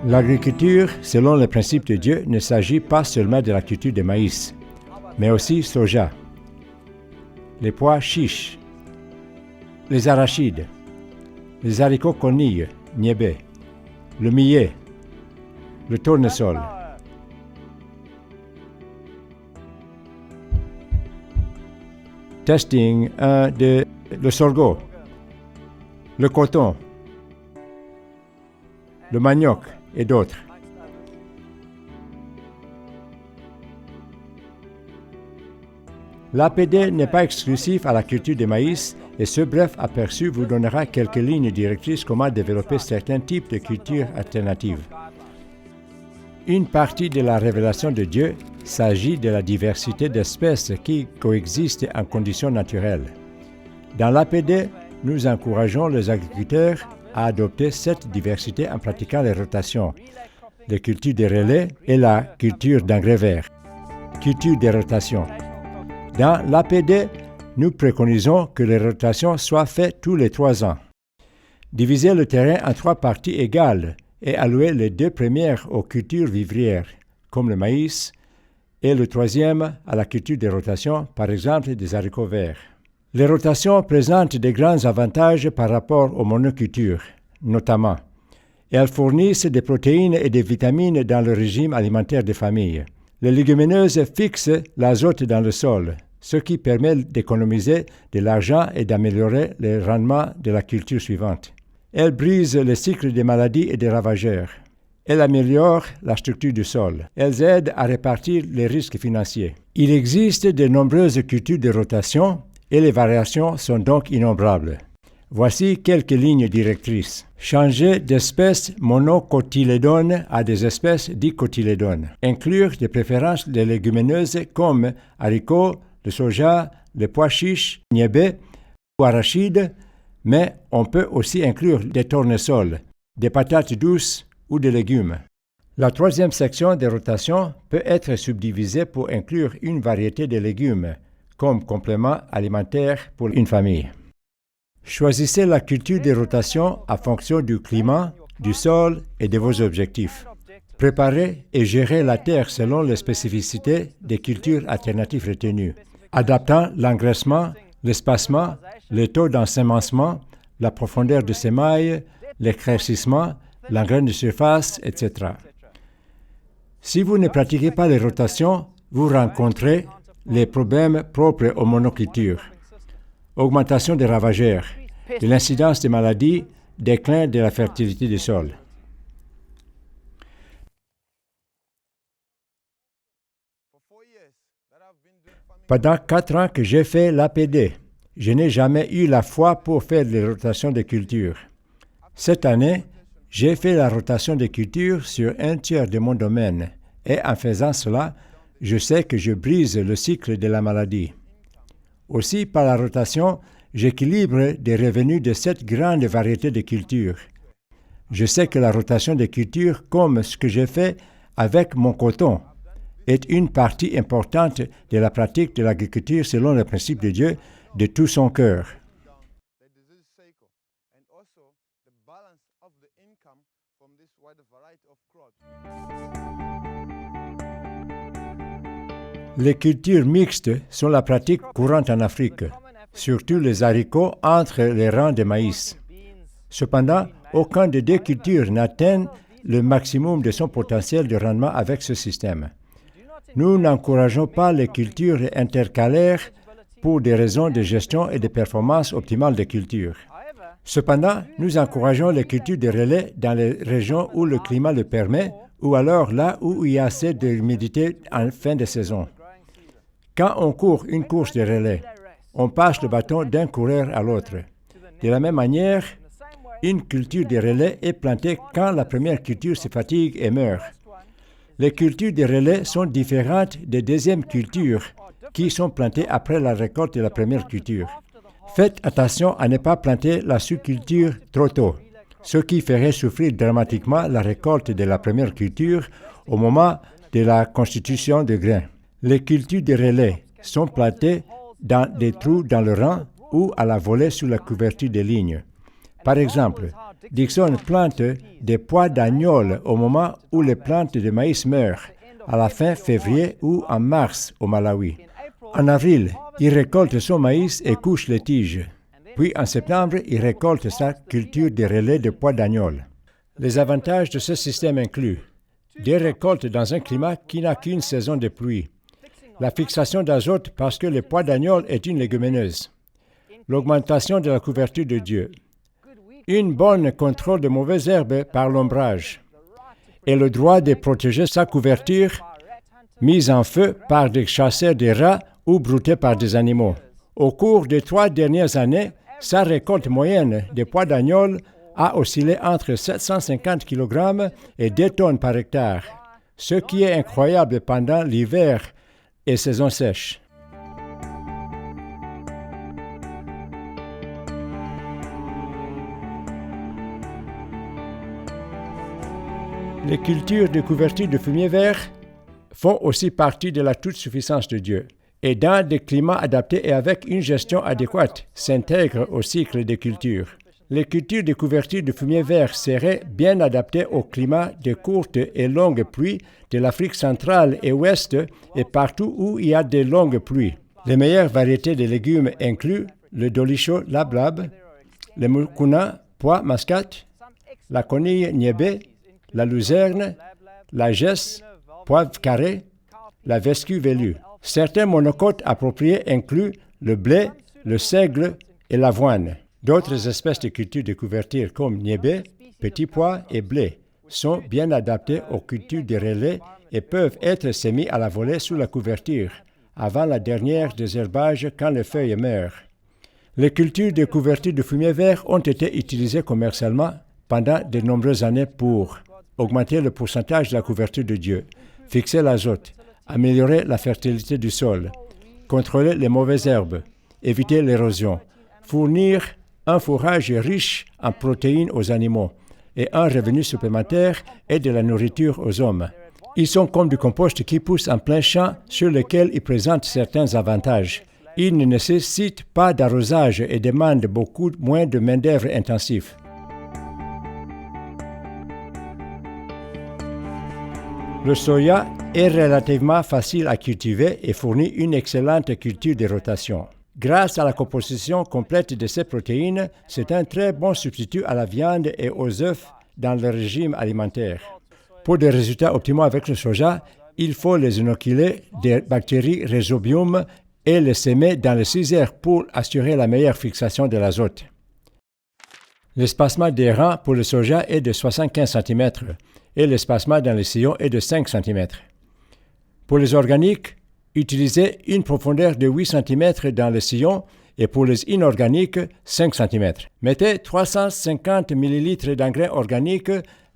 L'agriculture, selon le principe de Dieu, ne s'agit pas seulement de la culture de maïs, mais aussi soja, les pois chiches, les arachides, les haricots conilles, niébé, le millet, le tournesol. Testing 1, 2, le sorgho, le coton, le manioc et d'autres. L'APD n'est pas exclusif à la culture de maïs et ce bref aperçu vous donnera quelques lignes directrices comment développer certains types de cultures alternatives. Une partie de la révélation de Dieu s'agit de la diversité d'espèces qui coexistent en conditions naturelles. Dans l'APD, nous encourageons les agriculteurs à adopter cette diversité en pratiquant les rotations, les cultures de relais et la culture d'engrais verts. Culture de rotation. Dans l'APD, nous préconisons que les rotations soient faites tous les 3 ans. Diviser le terrain en 3 parties égales et allouer les 2 premières aux cultures vivrières, comme le maïs, et le 3e à la culture de rotation, par exemple des haricots verts. Les rotations présentent de grands avantages par rapport aux monocultures, notamment. Elles fournissent des protéines et des vitamines dans le régime alimentaire des familles. Les légumineuses fixent l'azote dans le sol, ce qui permet d'économiser de l'argent et d'améliorer le rendement de la culture suivante. Elles brisent le cycle des maladies et des ravageurs. Elles améliorent la structure du sol. Elles aident à répartir les risques financiers. Il existe de nombreuses cultures de rotation et les variations sont donc innombrables. Voici quelques lignes directrices. Changer d'espèces monocotylédones à des espèces dicotylédones. Inclure de préférence des légumineuses comme haricots, le soja, les pois chiches, niébé ou arachides, mais on peut aussi inclure des tournesols, des patates douces ou des légumes. La 3e section des rotations peut être subdivisée pour inclure une variété de légumes comme complément alimentaire pour une famille. Choisissez la culture de rotation en fonction du climat, du sol et de vos objectifs. Préparez et gérez la terre selon les spécificités des cultures alternatives retenues, adaptant l'engraissement, l'espacement, le taux d'ensemencement, la profondeur de semailles, l'éclaircissement, l'engrais de surface, etc. Si vous ne pratiquez pas les rotations, vous rencontrez les problèmes propres aux monocultures. Augmentation des ravageurs, de l'incidence des maladies, déclin de la fertilité du sol. Pendant 4 ans que j'ai fait l'APD, je n'ai jamais eu la foi pour faire les rotations de cultures. Cette année, j'ai fait la rotation de cultures sur 1/3 de mon domaine et en faisant cela, je sais que je brise le cycle de la maladie. Aussi, par la rotation, j'équilibre des revenus de cette grande variété de cultures. Je sais que la rotation de cultures, comme ce que j'ai fait avec mon coton, est une partie importante de la pratique de l'agriculture selon le principe de Dieu de tout son cœur. Les cultures mixtes sont la pratique courante en Afrique, surtout les haricots entre les rangs de maïs. Cependant, aucun des 2 cultures n'atteint le maximum de son potentiel de rendement avec ce système. Nous n'encourageons pas les cultures intercalaires pour des raisons de gestion et de performance optimale des cultures. Cependant, nous encourageons les cultures de relais dans les régions où le climat le permet ou alors là où il y a assez d'humidité en fin de saison. Quand on court une course de relais, on passe le bâton d'un coureur à l'autre. De la même manière, une culture de relais est plantée quand la première culture se fatigue et meurt. Les cultures de relais sont différentes des deuxièmes cultures qui sont plantées après la récolte de la première culture. Faites attention à ne pas planter la sous-culture trop tôt, ce qui ferait souffrir dramatiquement la récolte de la première culture au moment de la constitution de grains. Les cultures de relais sont plantées dans des trous dans le rang ou à la volée sous la couverture des lignes. Par exemple, Dixon plante des pois d'agneau au moment où les plantes de maïs meurent, à la fin février ou en mars au Malawi. En avril, il récolte son maïs et couche les tiges. Puis en septembre, il récolte sa culture de relais de pois d'agneau. Les avantages de ce système incluent des récoltes dans un climat qui n'a qu'une saison de pluie, la fixation d'azote parce que le pois d'agneau est une légumineuse, l'augmentation de la couverture de Dieu, une bonne contrôle de mauvaises herbes par l'ombrage et le droit de protéger sa couverture mise en feu par des chasseurs de rats ou broutée par des animaux. Au cours des 3 dernières années, sa récolte moyenne de pois d'agneau a oscillé entre 750 kg et 2 tonnes par hectare, ce qui est incroyable pendant l'hiver et saison sèche. Les cultures de couverture de fumier vert font aussi partie de la toute-suffisance de Dieu et dans des climats adaptés et avec une gestion adéquate s'intègrent au cycle des cultures. Les cultures de couverture de fumier vert seraient bien adaptées au climat de courtes et longues pluies de l'Afrique centrale et ouest et partout où il y a de longues pluies. Les meilleures variétés de légumes incluent le dolicho lablab, le mukuna, pois mascat, la conille niébé, la luzerne, la gesse, poivre carré, la vescue velue. Certains monocotes appropriés incluent le blé, le seigle et l'avoine. D'autres espèces de cultures de couverture comme niébé, petits pois et blé sont bien adaptées aux cultures de relais et peuvent être sémis à la volée sous la couverture, avant la dernière désherbage quand les feuilles meurent. Les cultures de couverture de fumier vert ont été utilisées commercialement pendant de nombreuses années pour augmenter le pourcentage de la couverture de Dieu, fixer l'azote, améliorer la fertilité du sol, contrôler les mauvaises herbes, éviter l'érosion, fournir un fourrage riche en protéines aux animaux et un revenu supplémentaire et de la nourriture aux hommes. Ils sont comme du compost qui pousse en plein champ sur lequel ils présentent certains avantages. Ils ne nécessitent pas d'arrosage et demandent beaucoup moins de main-d'œuvre intensive. Le soya est relativement facile à cultiver et fournit une excellente culture de rotation. Grâce à la composition complète de ces protéines, c'est un très bon substitut à la viande et aux œufs dans le régime alimentaire. Pour des résultats optimaux avec le soja, il faut les inoculer des bactéries Rhizobium et les semer dans les 6 heures pour assurer la meilleure fixation de l'azote. L'espacement des rangs pour le soja est de 75 cm et l'espacement dans les sillons est de 5 cm. Pour les organiques, utilisez une profondeur de 8 cm dans le sillon et pour les inorganiques, 5 cm. Mettez 350 ml d'engrais organiques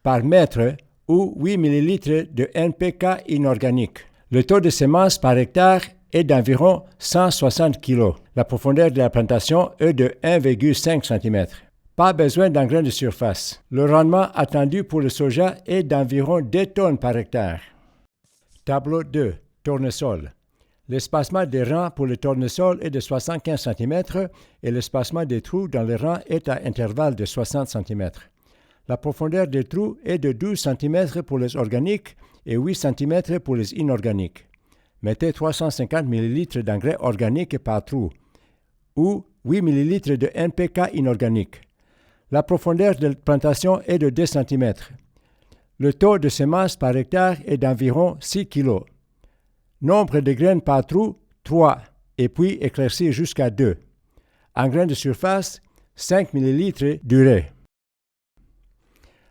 par mètre ou 8 ml de NPK inorganique. Le taux de semences par hectare est d'environ 160 kg. La profondeur de la plantation est de 1,5 cm. Pas besoin d'engrais de surface. Le rendement attendu pour le soja est d'environ 2 tonnes par hectare. Tableau 2. Tournesol. L'espacement des rangs pour le tournesol est de 75 cm et l'espacement des trous dans les rangs est à intervalle de 60 cm. La profondeur des trous est de 12 cm pour les organiques et 8 cm pour les inorganiques. Mettez 350 ml d'engrais organiques par trou ou 8 ml de NPK inorganique. La profondeur de plantation est de 2 cm. Le taux de semences par hectare est d'environ 6 kg. Nombre de graines par trou, 3, et puis éclairci jusqu'à 2. Engrais de surface, 5 ml d'urée.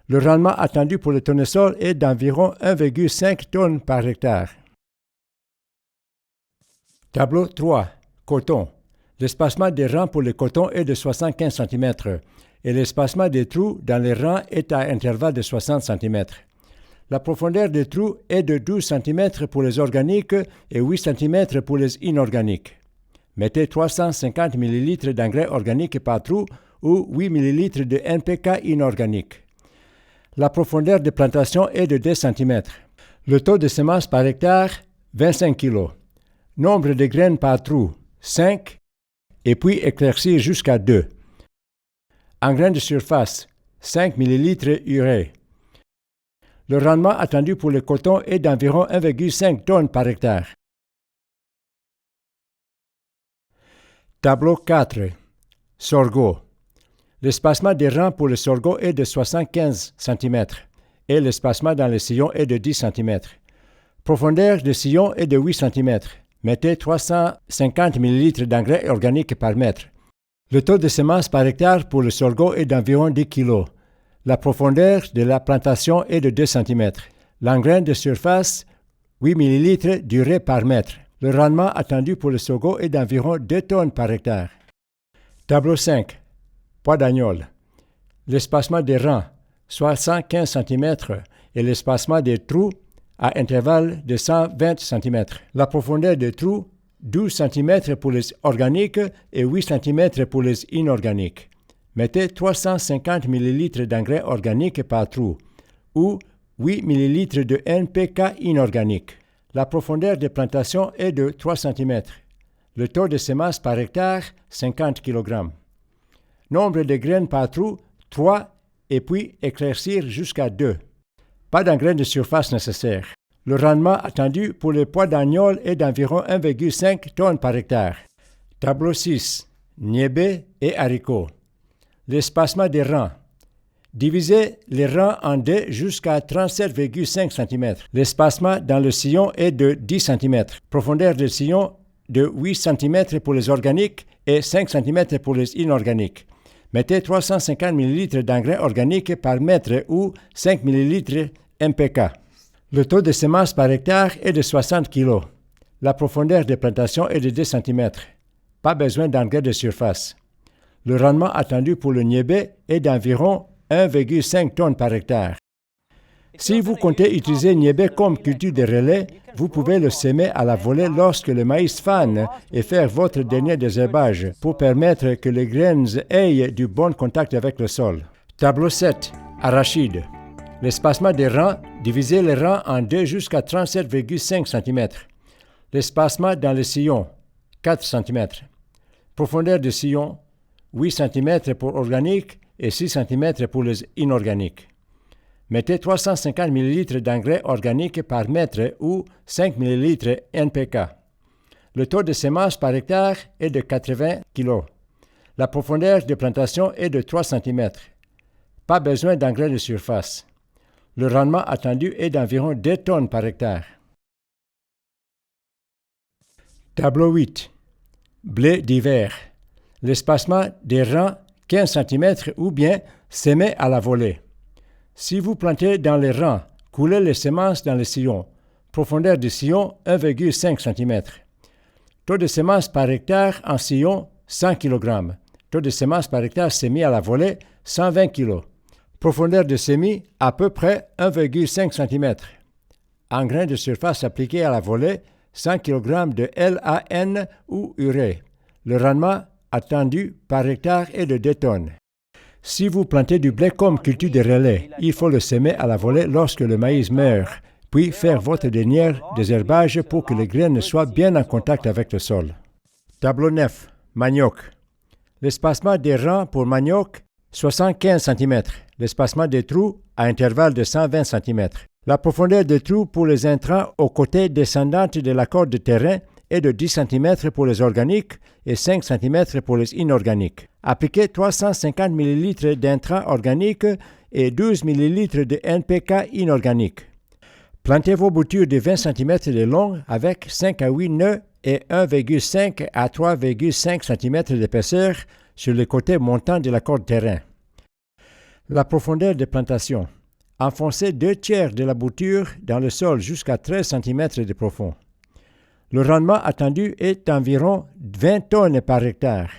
Le rendement attendu pour le tournesol est d'environ 1,5 tonnes par hectare. Tableau 3. Coton. L'espacement des rangs pour le coton est de 75 cm et l'espacement des trous dans les rangs est à intervalle de 60 cm. La profondeur des trous est de 12 cm pour les organiques et 8 cm pour les inorganiques. Mettez 350 ml d'engrais organiques par trou ou 8 ml de NPK inorganique. La profondeur de plantation est de 2 cm. Le taux de semences par hectare, 25 kg. Nombre de graines par trou, 5, et puis éclaircir jusqu'à 2. Engrais de surface, 5 ml urée. Le rendement attendu pour le coton est d'environ 1,5 tonnes par hectare. Tableau 4. Sorgho. L'espacement des rangs pour le sorgho est de 75 cm et l'espacement dans les sillons est de 10 cm. Profondeur de sillon est de 8 cm. Mettez 350 ml d'engrais organique par mètre. Le taux de semences par hectare pour le sorgho est d'environ 10 kg. La profondeur de la plantation est de 2 cm. L'engrais de surface, 8 ml d'urée par mètre. Le rendement attendu pour le sorgho est d'environ 2 tonnes par hectare. Tableau 5. Poids d'agnole. L'espacement des rangs, soit 115 cm, et l'espacement des trous à intervalle de 120 cm. La profondeur des trous, 12 cm pour les organiques et 8 cm pour les inorganiques. Mettez 350 ml d'engrais organique par trou ou 8 ml de NPK inorganique. La profondeur de plantation est de 3 cm. Le taux de semences par hectare, 50 kg. Nombre de graines par trou, 3, et puis éclaircir jusqu'à 2. Pas d'engrais de surface nécessaire. Le rendement attendu pour le poids d'agnole est d'environ 1,5 tonnes par hectare. Tableau 6. Niébé et haricots. L'espacement des rangs. Divisez les rangs en deux jusqu'à 37,5 cm. L'espacement dans le sillon est de 10 cm. Profondeur de sillon de 8 cm pour les organiques et 5 cm pour les inorganiques. Mettez 350 ml d'engrais organiques par mètre ou 5 ml NPK. Le taux de semences par hectare est de 60 kg. La profondeur de plantation est de 2 cm. Pas besoin d'engrais de surface. Le rendement attendu pour le niébé est d'environ 1,5 tonnes par hectare. Si vous comptez utiliser niébé comme culture de relais, vous pouvez le semer à la volée lorsque le maïs fane et faire votre dernier désherbage pour permettre que les graines aient du bon contact avec le sol. Tableau 7. Arachide. L'espacement des rangs, divisez les rangs en deux jusqu'à 37,5 cm. L'espacement dans le sillon, 4 cm. Profondeur de sillon, 8 cm pour organique et 6 cm pour les inorganiques. Mettez 350 ml d'engrais organique par mètre ou 5 ml NPK. Le taux de semences par hectare est de 80 kg. La profondeur de plantation est de 3 cm. Pas besoin d'engrais de surface. Le rendement attendu est d'environ 2 tonnes par hectare. Tableau 8. Blé d'hiver. L'espacement des rangs 15 cm ou bien semer à la volée. Si vous plantez dans les rangs, coulez les semences dans le sillon. Profondeur du sillon 1,5 cm. Taux de semences par hectare en sillon 100 kg. Taux de semences par hectare semis à la volée 120 kg. Profondeur de semis à peu près 1,5 cm. Engrais de surface appliqué à la volée 100 kg de LAN ou urée. Le rendement attendu par hectare est de 2 tonnes. Si vous plantez du blé comme culture de relais, il faut le semer à la volée lorsque le maïs meurt, puis faire votre dernier désherbage pour que les graines soient bien en contact avec le sol. Tableau 9. Manioc. L'espacement des rangs pour manioc, 75 cm. L'espacement des trous à intervalle de 120 cm. La profondeur des trous pour les intrants aux côtés descendantes de la corde de terrain est de 10 cm pour les organiques et 5 cm pour les inorganiques. Appliquez 350 ml d'intrants organiques et 12 ml de NPK inorganique. Plantez vos boutures de 20 cm de long avec 5 à 8 nœuds et 1,5 à 3,5 cm d'épaisseur sur les côtés montants de la corde terrain. La profondeur de plantation. Enfoncez 2/3 de la bouture dans le sol jusqu'à 13 cm de profond. Le rendement attendu est d'environ 20 tonnes par hectare.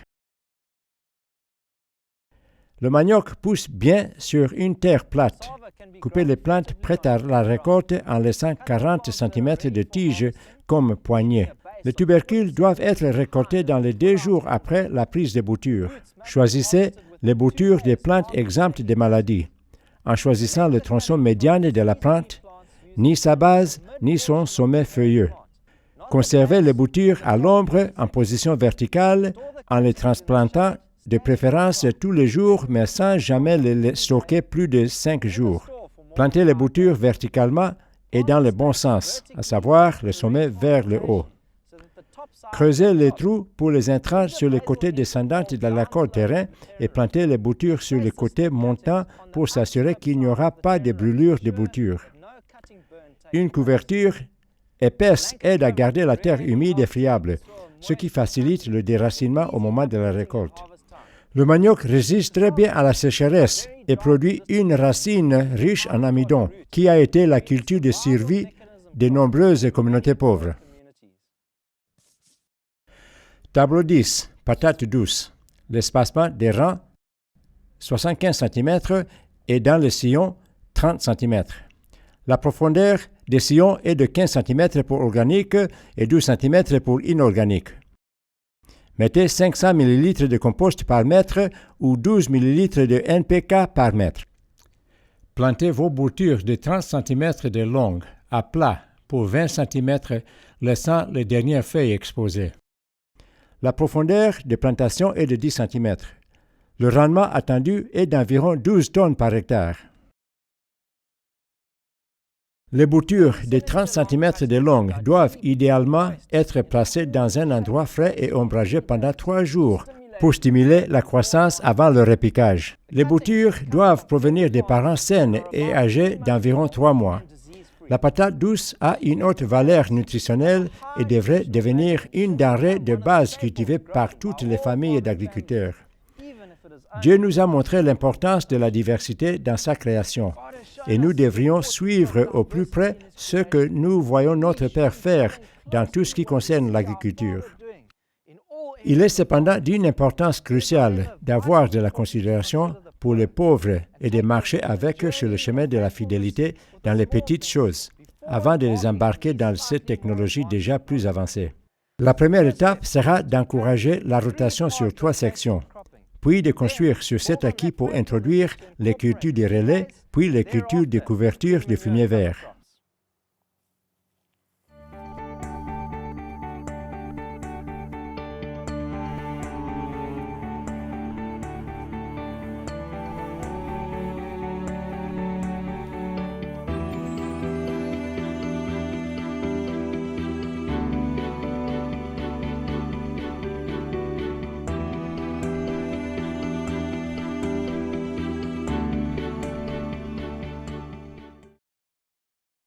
Le manioc pousse bien sur une terre plate. Coupez les plantes prêtes à la récolte en laissant 40 cm de tige comme poignée. Les tubercules doivent être récoltés dans les 2 jours après la prise de bouture. Choisissez les boutures des plantes exemptes de maladies. En choisissant le tronçon médian de la plante, ni sa base, ni son sommet feuilleux. Conservez les boutures à l'ombre en position verticale en les transplantant de préférence tous les jours, mais sans jamais les stocker plus de 5 jours. Plantez les boutures verticalement et dans le bon sens, à savoir le sommet vers le haut. Creusez les trous pour les intrants sur les côtés descendants de l'accord terrain et plantez les boutures sur les côtés montants pour s'assurer qu'il n'y aura pas de brûlure de boutures. Une couverture épaisse aide à garder la terre humide et friable, ce qui facilite le déracinement au moment de la récolte. Le manioc résiste très bien à la sécheresse et produit une racine riche en amidon, qui a été la culture de survie de nombreuses communautés pauvres. Tableau 10. Patates douces. L'espacement des rangs, 75 cm et dans le sillon, 30 cm. La profondeur des sillons est de 15 cm pour organique et 12 cm pour inorganique. Mettez 500 ml de compost par mètre ou 12 ml de NPK par mètre. Plantez vos boutures de 30 cm de longue à plat pour 20 cm, laissant les dernières feuilles exposées. La profondeur de plantation est de 10 cm. Le rendement attendu est d'environ 12 tonnes par hectare. Les boutures de 30 cm de longue doivent idéalement être placées dans un endroit frais et ombragé pendant 3 jours pour stimuler la croissance avant le repiquage. Les boutures doivent provenir des parents sains et âgés d'environ 3 mois. La patate douce a une haute valeur nutritionnelle et devrait devenir une denrée de base cultivée par toutes les familles d'agriculteurs. Dieu nous a montré l'importance de la diversité dans sa création, et nous devrions suivre au plus près ce que nous voyons notre Père faire dans tout ce qui concerne l'agriculture. Il est cependant d'une importance cruciale d'avoir de la considération pour les pauvres et de marcher avec eux sur le chemin de la fidélité dans les petites choses, avant de les embarquer dans cette technologie déjà plus avancée. La première étape sera d'encourager la rotation sur 3 sections, puis de construire sur cet acquis pour introduire les cultures de relais, puis les cultures de couverture de fumier vert.